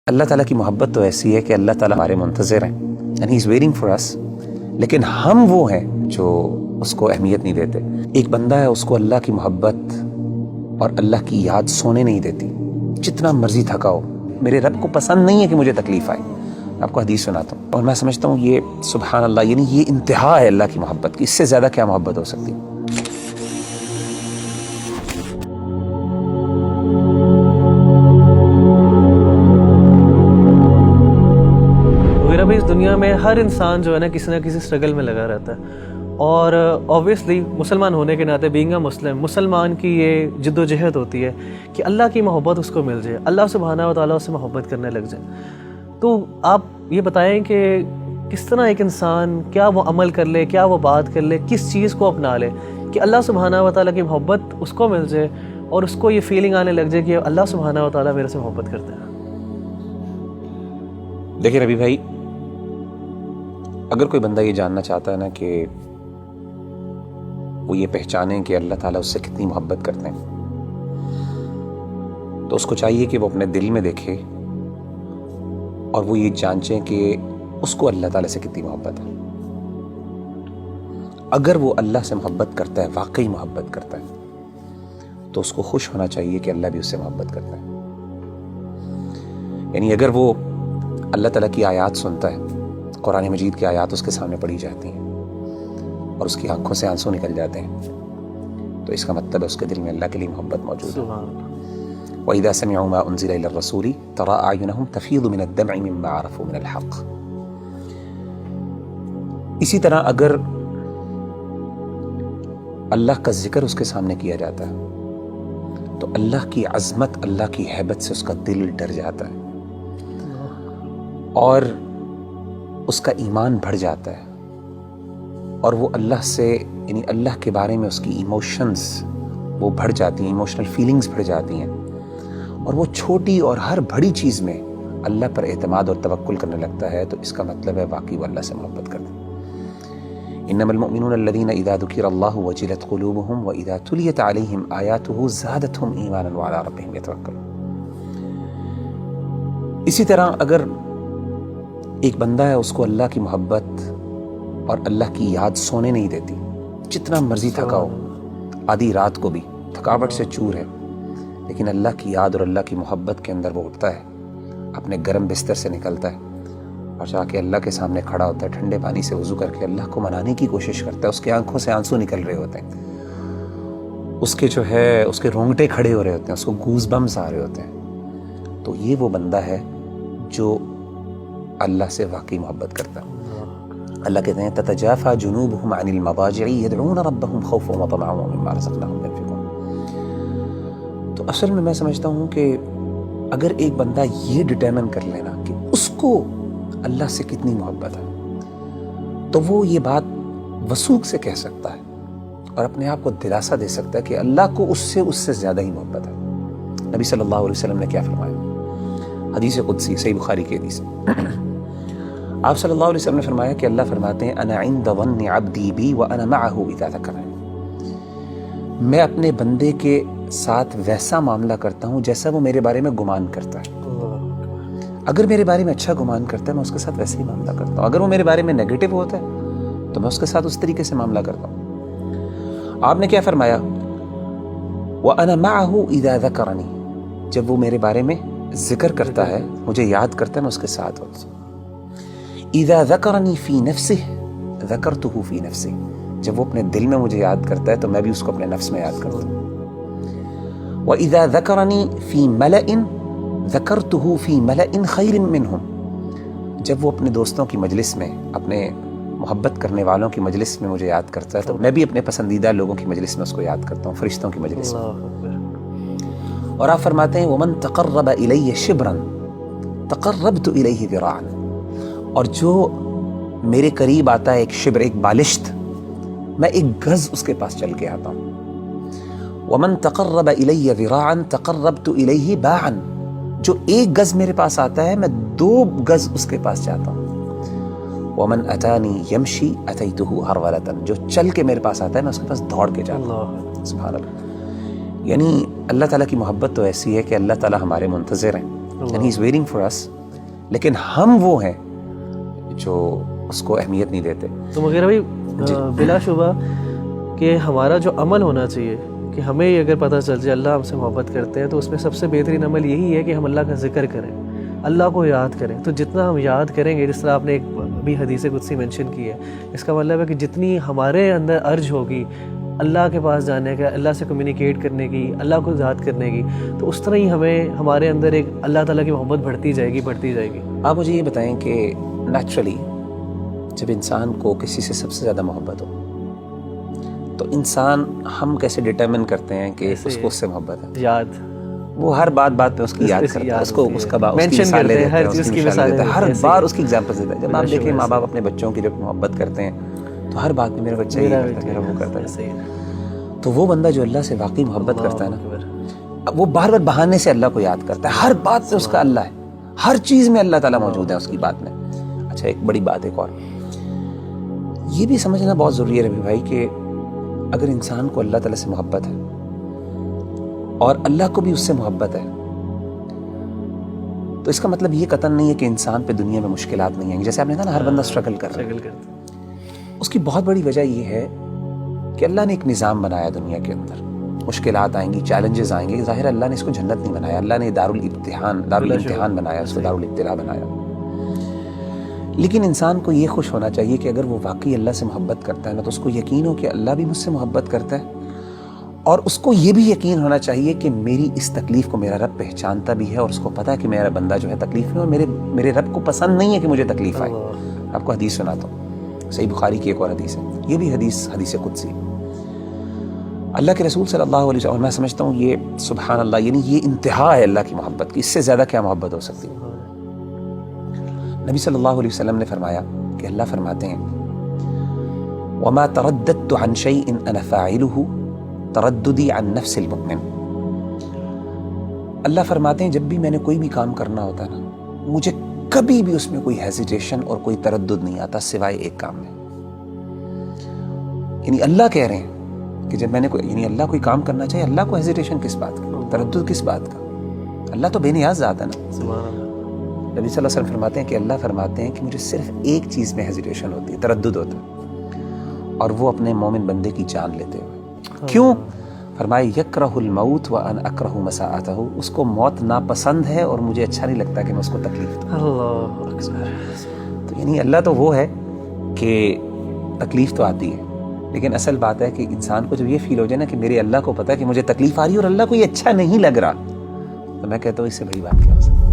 اللہ تعالیٰ کی محبت تو ایسی ہے کہ اللہ تعالیٰ ہمارے منتظر ہیں and he is waiting for us, لیکن ہم وہ ہیں جو اس کو اہمیت نہیں دیتے۔ ایک بندہ ہے، اس کو اللہ کی محبت اور اللہ کی یاد سونے نہیں دیتی، جتنا مرضی تھکا ہو۔ میرے رب کو پسند نہیں ہے کہ مجھے تکلیف آئے۔ آپ کو حدیث سناتا ہوں اور میں سمجھتا ہوں یہ سبحان اللہ، یعنی یہ انتہا ہے اللہ کی محبت کی، اس سے زیادہ کیا محبت ہو سکتی ہے؟ اس دنیا میں ہر انسان جو ہے نا کسی نہ کسی اسٹرگل میں لگا رہتا ہے، اور اوبویسلی مسلمان ہونے کے ناطے بینگ اے مسلمان کی یہ جد و جہد ہوتی ہے کہ اللہ کی محبت اس کو مل جائے، اللہ سبحانہ و تعالیٰ اس سے محبت کرنے لگ جائے۔ تو آپ یہ بتائیں کہ کس طرح ایک انسان کیا وہ عمل کر لے، کیا وہ بات کر لے، کس چیز کو اپنا لے کہ اللہ سبحانہ و تعالیٰ کی محبت اس کو مل جائے اور اس کو یہ فیلنگ آنے لگ جائے کہ اللہ سبحانہ و تعالیٰ میرے سے محبت کرتے ہیں۔ دیکھیں ربی بھائی، اگر کوئی بندہ یہ جاننا چاہتا ہے نا کہ وہ یہ پہچانیں کہ اللہ تعالیٰ اس سے کتنی محبت کرتے ہیں، تو اس کو چاہیے کہ وہ اپنے دل میں دیکھے اور وہ یہ جانچیں کہ اس کو اللہ تعالیٰ سے کتنی محبت ہے۔ اگر وہ اللہ سے محبت کرتا ہے، واقعی محبت کرتا ہے، تو اس کو خوش ہونا چاہیے کہ اللہ بھی اس سے محبت کرتا ہے۔ یعنی اگر وہ اللہ تعالیٰ کی آیات سنتا ہے، قرآن مجید کی آیات اس کے سامنے پڑھی جاتی ہیں اور اس کی آنکھوں سے آنسو نکل جاتے ہیں، تو اس کا مطلب ہے اس کے دل میں اللہ کے لیے محبت موجود ہے۔ وَإِذَا سَمِعُوا مَا أُنزِلَ إِلَى الرَّسُولِ تَرَىٰ أَعْيُنَهُمْ تَفِيضُ مِنَ الدَّمْعِ مِمَّا عَرَفُوا مِنَ الْحَقِّ۔ اسی طرح اگر اللہ کا ذکر اس کے سامنے کیا جاتا ہے تو اللہ کی عظمت، اللہ کی ہیبت سے اس کا دل ڈر جاتا ہے اور اس کا ایمان بڑھ جاتا ہے، اور وہ اللہ سے، یعنی اللہ کے بارے میں اس کی ایموشنز وہ بڑھ جاتی ہیں، ایموشنل فیلنگز بڑھ جاتی ہیں، اور وہ چھوٹی اور ہر بڑی چیز میں اللہ پر اعتماد اور توکل کرنے لگتا ہے، تو اس کا مطلب ہے واقعی وہ اللہ سے محبت کرتا ہے۔ انما المؤمنون الذين اذا ذكر الله وجلت قلوبهم واذا تليت عليهم آياته زادتهم ایمانا وعلى ربهم يتوکلون۔ اسی طرح اگر ایک بندہ ہے، اس کو اللہ کی محبت اور اللہ کی یاد سونے نہیں دیتی، جتنا مرضی تھکا ہو، آدھی رات کو بھی تھکاوٹ سے چور ہے، لیکن اللہ کی یاد اور اللہ کی محبت کے اندر وہ اٹھتا ہے، اپنے گرم بستر سے نکلتا ہے اور جا کے اللہ کے سامنے کھڑا ہوتا ہے، ٹھنڈے پانی سے وضو کر کے اللہ کو منانے کی کوشش کرتا ہے۔ اس کے آنکھوں سے آنسو نکل رہے ہوتے ہیں، اس کے جو ہے اس کے رونگٹے کھڑے ہو رہے ہوتے ہیں، اس کو گوز بمز آ رہے ہوتے ہیں، تو یہ وہ بندہ ہے جو اللہ سے واقعی محبت کرتا ہے۔ اللہ کہتے ہیں تتجافى جنوبهم عن المضاجع يدعون ربهم خوفا وطمعا ومما رزقناهم ينفقون۔ تو اصل میں سمجھتا ہوں کہ اگر ایک بندہ یہ ڈٹرمن کر لینا کہ اس کو اللہ سے کتنی محبت ہے، تو وہ یہ بات وثوق سے کہہ سکتا ہے اور اپنے آپ کو دلاسا دے سکتا ہے کہ اللہ کو اس سے زیادہ ہی محبت ہے۔ نبی صلی اللہ علیہ وسلم نے کیا فرمایا؟ حدیث قدسی، صحیح بخاری کی حدیث، آپ صلی اللہ علیہ وسلم نے فرمایا کہ اللہ فرماتے ہیں انا عند ظن عبدی بی وانا معه اذا ذکرنی، میں اپنے بندے کے ساتھ ویسا معاملہ کرتا ہوں جیسا وہ میرے بارے میں گمان کرتا ہے۔ اگر میرے بارے میں اچھا گمان کرتا ہے، میں اس کے ساتھ ویسے ہی معاملہ کرتا ہوں۔ اگر وہ میرے بارے میں نیگیٹو ہوتا ہے تو میں اس کے ساتھ اس طریقے سے معاملہ کرتا ہوں۔ آپ نے کیا فرمایا؟ وانا معه اذا ذکرنی، جب وہ میرے بارے میں ذکر کرتا ہے، مجھے یاد کرتا ہے، میں اس کے ساتھ ہوتا ہوں۔ اذا ذکرنی فی نفسہ ذکرتہ فی نفسی، جب وہ اپنے دل میں مجھے یاد کرتا ہے تو میں بھی اس کو اپنے نفس میں یاد کرتا ہوں۔ وَإِذَا ذَكَرَنِي فِي مَلَئٍ ذَكَرْتُهُ فِي مَلَئٍ خَيْرٍ مِّنْهُمْ، جب وہ اپنے دوستوں کی مجلس میں، اپنے محبت کرنے والوں کی مجلس میں مجھے یاد کرتا ہے تو میں بھی اپنے پسندیدہ لوگوں کی مجلس میں اس کو یاد کرتا ہوں، فرشتوں کی مجلس میں۔ اور آپ فرماتے ہیں وَمَن تَقَرَّبَ إِلَيَّ شِبْرًا تَقَرَّبْتُ إِلَيْهِ ذِرَاعًا، اور جو میرے قریب آتا ہے ایک شبر، ایک بالشت، میں ایک گز اس کے پاس چل کے آتا ہوں۔ وَمَن تَقَرَّبَ إِلَيَّ ذِرَاعًا تَقَرَّبْتُ إِلَيْهِ بَاعًا، جو ایک گز میرے پاس آتا ہے میں 2 گز اس کے پاس جاتا ہوں۔ وَمَنْ أَتَانِي يَمْشِي أَتَيْتُهُ هَرْوَلَةً، جو چل کے میرے پاس آتا ہے میں اس کے پاس دوڑ کے جاتا ہوں۔ سبحان اللہ۔ یعنی اللہ تعالیٰ کی محبت تو ایسی ہے کہ اللہ تعالیٰ ہمارے منتظر ہیں، and he is waiting for us. لیکن ہم وہ ہیں جو اس کو اہمیت نہیں دیتے. تو مغیرہ بھائی بلا شبہ کہ ہمارا جو عمل ہونا چاہیے کہ ہمیں یہ اگر پتہ چل جائے اللہ ہم سے محبت کرتے ہیں تو اس میں سب سے بہترین عمل یہی ہے کہ ہم اللہ کا ذکر کریں, اللہ کو یاد کریں. تو جتنا ہم یاد کریں گے, جس طرح آپ نے ایک ابھی حدیث قدسی مینشن کی ہے, اس کا مطلب ہے کہ جتنی ہمارے اندر ارج ہوگی اللہ کے پاس جانے کا, اللہ سے کمیونیکیٹ کرنے کی, اللہ کو یاد کرنے کی, تو اس طرح ہی ہمارے اندر ایک اللہ تعالیٰ کی محبت بڑھتی جائے گی. آپ مجھے یہ بتائیں کہ نیچرلی جب انسان کو کسی سے سب سے زیادہ محبت ہو تو انسان ہم کیسے ڈٹرمن کرتے ہیں کہ اس کو اس سے محبت ہے؟ یاد, وہ ہر بات پہ اس کی یاد کرتا ہے, اس کو اس کا مثالیں دیتے ہیں, اس کی مثالیں دیتے ہیں, ہر بار اس کی ایگزامپل دیتا ہے. جب آپ دیکھیں ماں باپ اپنے بچوں کی جب محبت کرتے ہیں تو ہر بات میں میرا بچہ یہ کرتا ہے, میرا وہ کرتا ہے. تو وہ بندہ جو اللہ سے واقعی محبت کرتا ہے نا, وہ بار بار بہانے سے اللہ کو یاد کرتا ہے. ہر بات پہ اس کا اللہ ہے, ہر چیز میں اللہ تعالیٰ موجود ہے اس کی بات میں. اچھا ایک بڑی بات ایک اور یہ بھی سمجھنا بہت ضروری ہے ربی بھائی کہ اگر انسان کو اللہ تعالیٰ سے محبت ہے اور اللہ کو بھی اس سے محبت ہے تو اس کا مطلب یہ قطعاً نہیں ہے کہ انسان پہ دنیا میں مشکلات نہیں آئیں گی. جیسے آپ نے کہا نا ہر بندہ اسٹرگل کر رہا ہے, اس کی بہت بڑی وجہ یہ ہے کہ اللہ نے ایک نظام بنایا دنیا کے اندر. مشکلات آئیں گی, چیلنجز آئیں گے. ظاہر اللہ نے اس کو جنت نہیں بنایا, اللہ نے دارالامتحان بنایا, اس کو دارالابتلاء بنایا. لیکن انسان کو یہ خوش ہونا چاہیے کہ اگر وہ واقعی اللہ سے محبت کرتا ہے نا تو اس کو یقین ہو کہ اللہ بھی مجھ سے محبت کرتا ہے, اور اس کو یہ بھی یقین ہونا چاہیے کہ میری اس تکلیف کو میرا رب پہچانتا بھی ہے, اور اس کو پتہ ہے کہ میرا بندہ جو ہے تکلیف میں, اور میرے رب کو پسند نہیں ہے کہ مجھے تکلیف آئے. آپ کو حدیث سناتا ہوں, صحیح بخاری کی ایک اور حدیث ہے, یہ بھی حدیث قدسی. اللہ کے رسول صلی اللہ علیہ وسلم, اور میں سمجھتا ہوں یہ سبحان اللہ, یعنی یہ انتہا ہے اللہ کی محبت کی, اس سے زیادہ کیا محبت ہو سکتی ہے. نبی صلی اللہ علیہ وسلم نے فرمایا کہ اللہ فرماتے ہیں وَمَا تَرَدَّدْتُ عَنْ شَيْءٍ أَنَا فَاعِلُهُ ترددی عن نفس المؤمن. اللہ فرماتے ہیں جب بھی میں نے کوئی بھی کام کرنا ہوتا ہے نا, مجھے کبھی بھی اس میں کوئی ہیزیٹیشن اور کوئی تردد نہیں آتا سوائے ایک کام میں. یعنی اللہ کہہ رہے ہیں کہ جب میں نے یعنی اللہ کوئی کام کرنا چاہیے, اللہ کو ہیزیٹیشن کس بات کا, تردد کس بات کا؟ اللہ تو بے نیاز ذات ہے نا. نبی صلی اللہ علیہ وسلم فرماتے ہیں کہ اللہ فرماتے ہیں کہ مجھے صرف ایک چیز میں ہیزیٹیشن ہوتی ہے, تردد ہوتا ہے, اور وہ اپنے مومن بندے کی جان لیتے ہوئے. کیوں؟ فرمائے یکرہ الموت وانا اکرہ مساءتہ, اس کو موت ناپسند ہے اور مجھے اچھا نہیں لگتا کہ میں اس کو تکلیف دوں. اللہ اکبر. تو یعنی اللہ تو وہ ہے کہ تکلیف تو آتی ہے, لیکن اصل بات ہے کہ انسان کو جب یہ فیل ہو جائے نا کہ میرے اللہ کو پتہ ہے کہ مجھے تکلیف آ رہی ہے اور اللہ کو یہ اچھا نہیں لگ رہا, تو میں کہتا ہوں اس سے بڑی بات کیا ہو سکتی ہے.